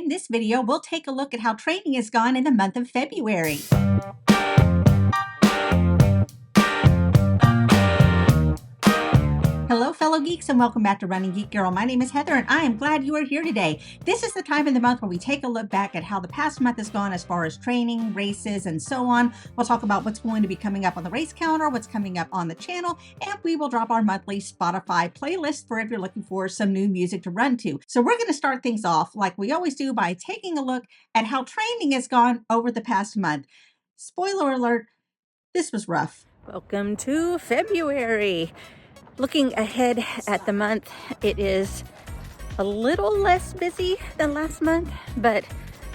In this video, we'll take a look at how training has gone in the month of February. Hello fellow geeks and welcome back to Running Geek Girl. My name is Heather and I am glad you are here today. This is the time in the month where we take a look back at how the past month has gone as far as training, races, and so on. We'll talk about what's going to be coming up on the race calendar, what's coming up on the channel, and we will drop our monthly Spotify playlist for if you're looking for some new music to run to. So we're going to start things off like we always do by taking a look at how training has gone over the past month. Spoiler alert, this was rough. Welcome to February. Looking ahead at the month, it is a little less busy than last month, but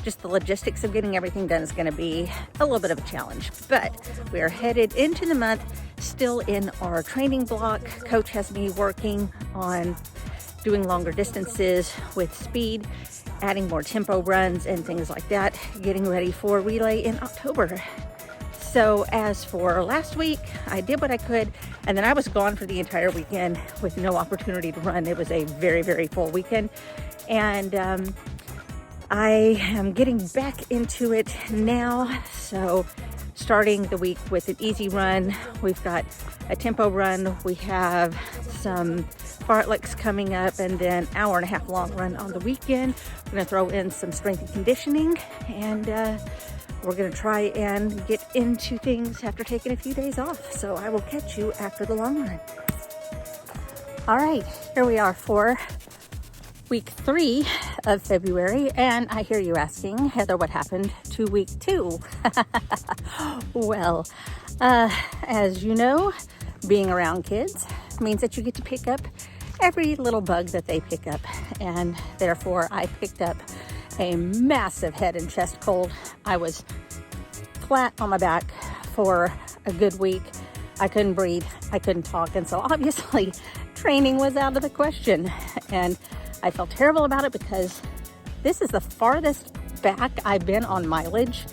just the logistics of getting everything done is going to be a little bit of a challenge. But we are headed into the month still in our training block. Coach has me working on doing longer distances with speed, adding more tempo runs and things like that, getting ready for relay in October. So as for last week, I did what I could, and then I was gone for the entire weekend with no opportunity to run. It was a very, very full weekend, and I am getting back into it now. So starting the week with an easy run, we've got a tempo run, we have some fartleks coming up, and then hour and a half long run on the weekend. We're going to throw in some strength and conditioning, and we're going to try and get into things after taking a few days off. So I will catch you after the long run. All right, here we are for week 3 of February. And I hear you asking, Heather, what happened to week 2? Well, as you know, being around kids means that you get to pick up every little bug that they pick up. And therefore, I picked up a massive head and chest cold. I was flat on my back for a good week. I couldn't breathe, I couldn't talk, and so obviously training was out of the question. And I felt terrible about it because this is the farthest back I've been on mileage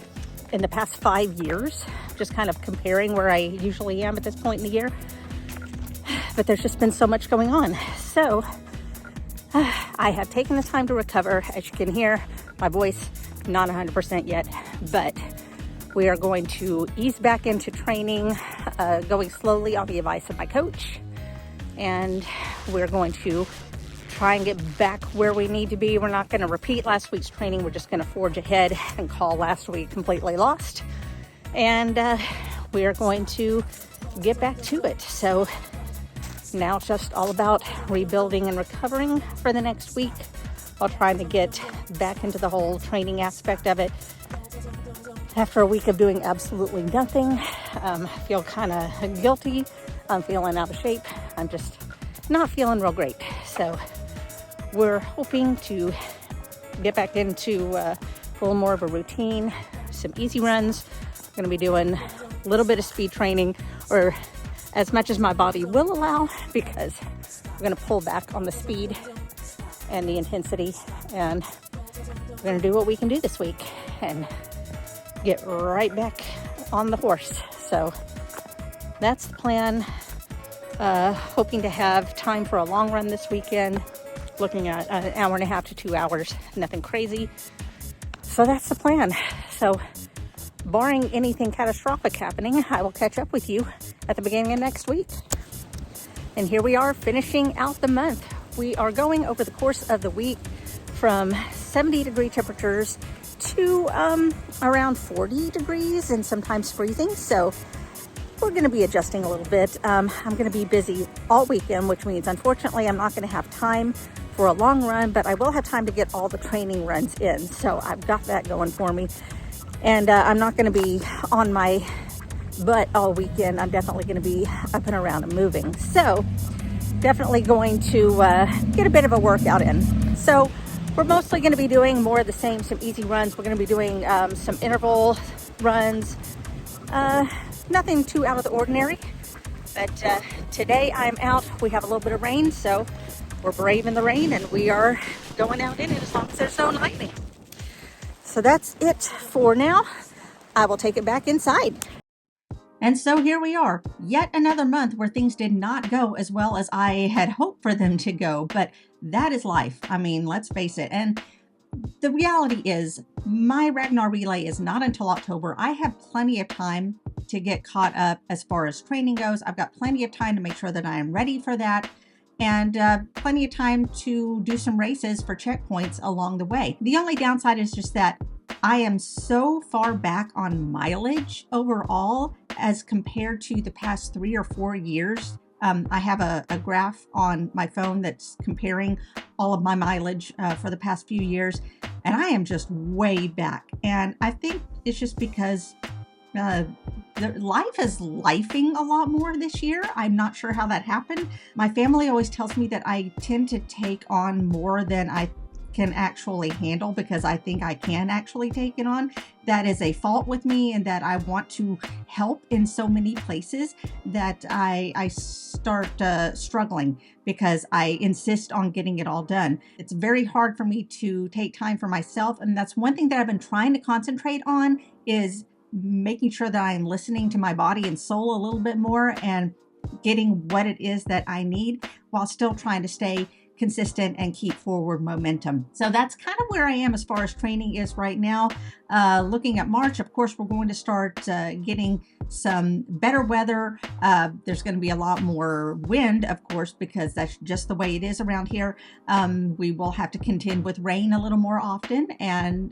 in the past 5 years, just kind of comparing where I usually am at this point in the year. But there's just been so much going on. So I have taken the time to recover. As you can hear, my voice not 100% yet, but we are going to ease back into training, going slowly on the advice of my coach, and we're going to try and get back where we need to be. We're not going to repeat last week's training. We're just going to forge ahead and call last week completely lost, and we are going to get back to it. So now it's just all about rebuilding and recovering for the next week while trying to get back into the whole training aspect of it. After a week of doing absolutely nothing, I feel kind of guilty. I'm feeling out of shape. I'm just not feeling real great. So we're hoping to get back into a little more of a routine, some easy runs. We're going to be doing a little bit of speed training, or as much as my body will allow, because we're going to pull back on the speed and the intensity, and we're going to do what we can do this week and get right back on the horse. So that's the plan. Hoping to have time for a long run this weekend, looking at an hour and a half to 2 hours, nothing crazy. So that's the plan. So barring anything catastrophic happening, I will catch up with you at the beginning of next week. And here we are finishing out the month. We are going over the course of the week from 70-degree temperatures to around 40 degrees and sometimes freezing. So we're going to be adjusting a little bit. I'm going to be busy all weekend, which means unfortunately I'm not going to have time for a long run, but I will have time to get all the training runs in. So I've got that going for me. And I'm not going to be on my butt all weekend. I'm definitely going to be up and around and moving. So definitely going to get a bit of a workout in. So we're mostly going to be doing more of the same, some easy runs. We're going to be doing some interval runs. Nothing too out of the ordinary. But today I'm out. We have a little bit of rain, so we're braving the rain and we are going out in it as long as there's no lightning. So that's it for now. I will take it back inside. And so here we are, yet another month where things did not go as well as I had hoped for them to go, but that is life. I mean, let's face it. And the reality is my Ragnar relay is not until October. I have plenty of time to get caught up as far as training goes. I've got plenty of time to make sure that I am ready for that, and plenty of time to do some races for checkpoints along the way. The only downside is just that I am so far back on mileage overall as compared to the past 3 or 4 years. I have a graph on my phone that's comparing all of my mileage for the past few years, and I am just way back. And I think it's just because life is lifing a lot more this year. I'm not sure how that happened. My family always tells me that I tend to take on more than I can actually handle because I think I can actually take it on. That is a fault with me, and that I want to help in so many places that I start struggling because I insist on getting it all done. It's very hard for me to take time for myself, and that's one thing that I've been trying to concentrate on, is making sure that I'm listening to my body and soul a little bit more and getting what it is that I need while still trying to stay consistent and keep forward momentum. So that's kind of where I am as far as training is right now. Looking at March, of course, we're going to start getting some better weather. There's going to be a lot more wind, of course, because that's just the way it is around here. We will have to contend with rain a little more often, and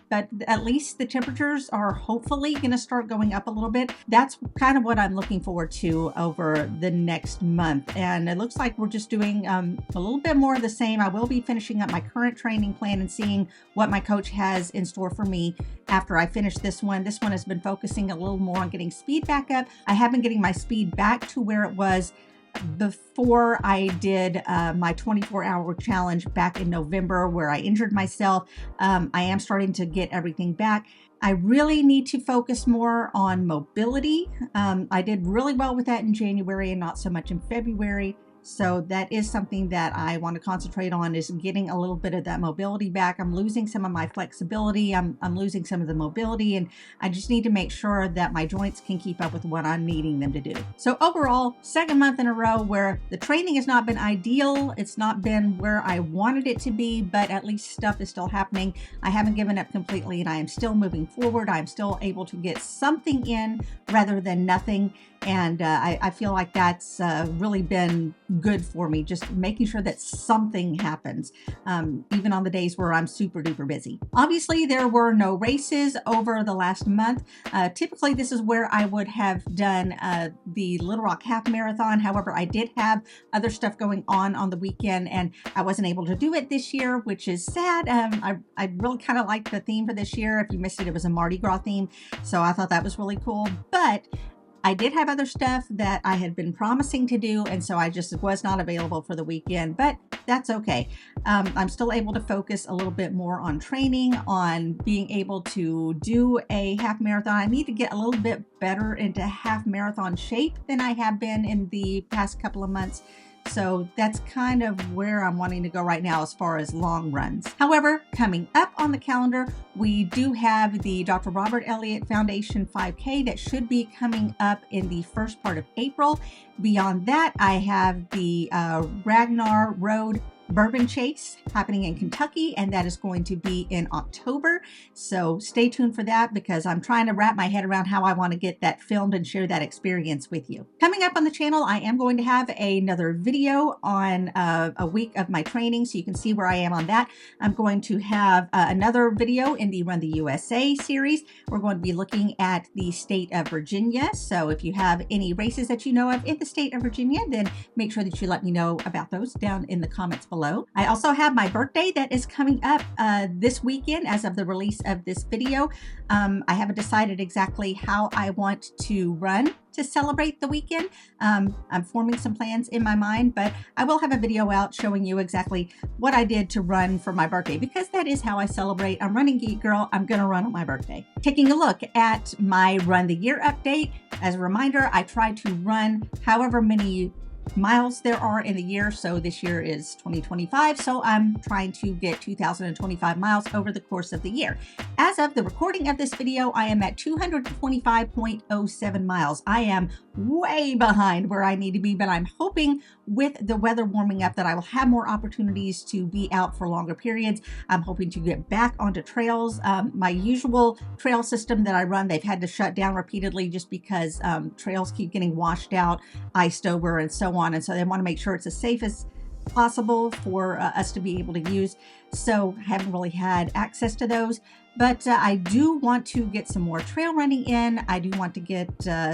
but at least the temperatures are hopefully going to start going up a little bit. That's kind of what I'm looking forward to over the next month, and it looks like we're just doing a little bit more of the same. I will be finishing up my current training plan and seeing what my coach has in store for me after I finish this one. This one has been focusing a little more on getting speed back up. I have been getting my speed back to where it was before I did my 24-hour challenge back in November, where I injured myself. I am starting to get everything back. I really need to focus more on mobility. I did really well with that in January and not so much in February. So that is something that I want to concentrate on, is getting a little bit of that mobility back. I'm losing some of my flexibility. I'm losing some of the mobility, and I just need to make sure that my joints can keep up with what I'm needing them to do. So overall, second month in a row where the training has not been ideal. It's not been where I wanted it to be, but at least stuff is still happening. I haven't given up completely, and I am still moving forward. I'm still able to get something in rather than nothing. And I feel like that's really been good for me, just making sure that something happens, even on the days where I'm super duper busy. Obviously, there were no races over the last month. Typically, this is where I would have done the Little Rock Half Marathon. However, I did have other stuff going on the weekend, and I wasn't able to do it this year, which is sad. I really kind of liked the theme for this year. If you missed it, it was a Mardi Gras theme, so I thought that was really cool. But I did have other stuff that I had been promising to do, and so I just was not available for the weekend, but that's okay. I'm still able to focus a little bit more on training, on being able to do a half marathon. I need to get a little bit better into half marathon shape than I have been in the past couple of months. So that's kind of where I'm wanting to go right now as far as long runs. However, coming up on the calendar, we do have the Dr. Robert Elliott Foundation 5K that should be coming up in the first part of April. Beyond that, I have the Ragnar Road Bourbon Chase happening in Kentucky, and that is going to be in October. So stay tuned for that, because I'm trying to wrap my head around how I want to get that filmed and share that experience with you. Coming up on the channel, I am going to have another video on a week of my training, so you can see where I am on that. I'm going to have another video in the Run the USA series. We're going to be looking at the state of Virginia. So if you have any races that you know of in the state of Virginia, then make sure that you let me know about those down in the comments below. I also have my birthday that is coming up this weekend as of the release of this video. I haven't decided exactly how I want to run to celebrate the weekend. I'm forming some plans in my mind, but I will have a video out showing you exactly what I did to run for my birthday, because that is how I celebrate. I'm Running Geek Girl. I'm going to run on my birthday. Taking a look at my Run the Year update. As a reminder, I try to run however many miles there are in a year. So this year is 2025. So I'm trying to get 2,025 miles over the course of the year. As of the recording of this video, I am at 225.07 miles. I am way behind where I need to be, but I'm hoping with the weather warming up that I will have more opportunities to be out for longer periods. I'm hoping to get back onto trails. My usual trail system that I run, they've had to shut down repeatedly just because trails keep getting washed out, iced over, and so on. And so they want to make sure it's as safe as possible for us to be able to use. So I haven't really had access to those, but I do want to get some more trail running in. I do want to get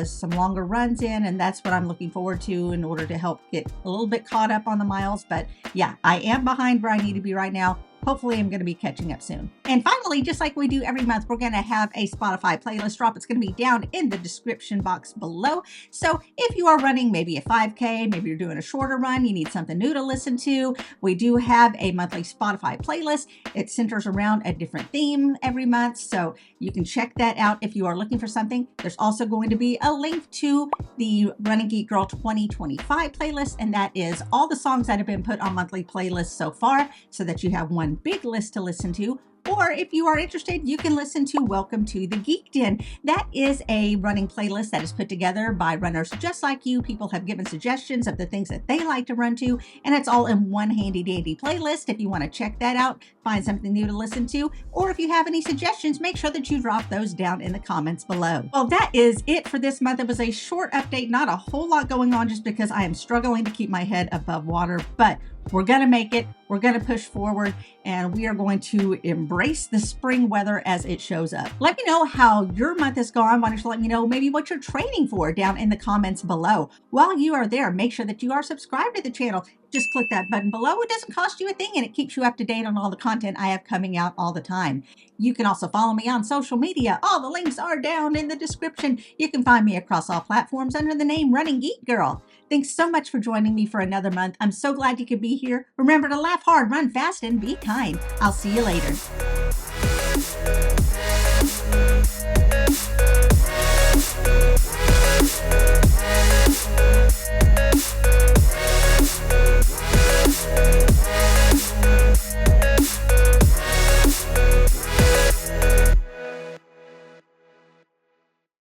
some longer runs in, and that's what I'm looking forward to in order to help get a little bit caught up on the miles. But yeah, I am behind where I need to be right now. Hopefully I'm going to be catching up soon. And finally, just like we do every month, we're going to have a Spotify playlist drop. It's going to be down in the description box below. So if you are running maybe a 5K, maybe you're doing a shorter run, you need something new to listen to, we do have a monthly Spotify playlist. It centers around a different theme every month, so you can check that out if you are looking for something. There's also going to be a link to the Running Geek Girl 2025 playlist, and that is all the songs that have been put on monthly playlists so far, so that you have one big list to listen to. Or if you are interested, you can listen to Welcome to the Geek Den. That is a running playlist that is put together by runners just like you. People have given suggestions of the things that they like to run to, and it's all in one handy dandy playlist. If you want to check that out, find something new to listen to, or if you have any suggestions, make sure that you drop those down in the comments below. Well, that is it for this month. It was a short update, not a whole lot going on just because I am struggling to keep my head above water, but we're going to make it. We're going to push forward, and we are going to embrace the spring weather as it shows up. Let me know how your month has gone. Why don't you let me know maybe what you're training for down in the comments below. While you are there, make sure that you are subscribed to the channel. Just click that button below. It doesn't cost you a thing, and it keeps you up to date on all the content I have coming out all the time. You can also follow me on social media. All the links are down in the description. You can find me across all platforms under the name Running Geek Girl. Thanks so much for joining me for another month. I'm so glad you could be here. Remember to laugh hard, run fast, and be kind. I'll see you later.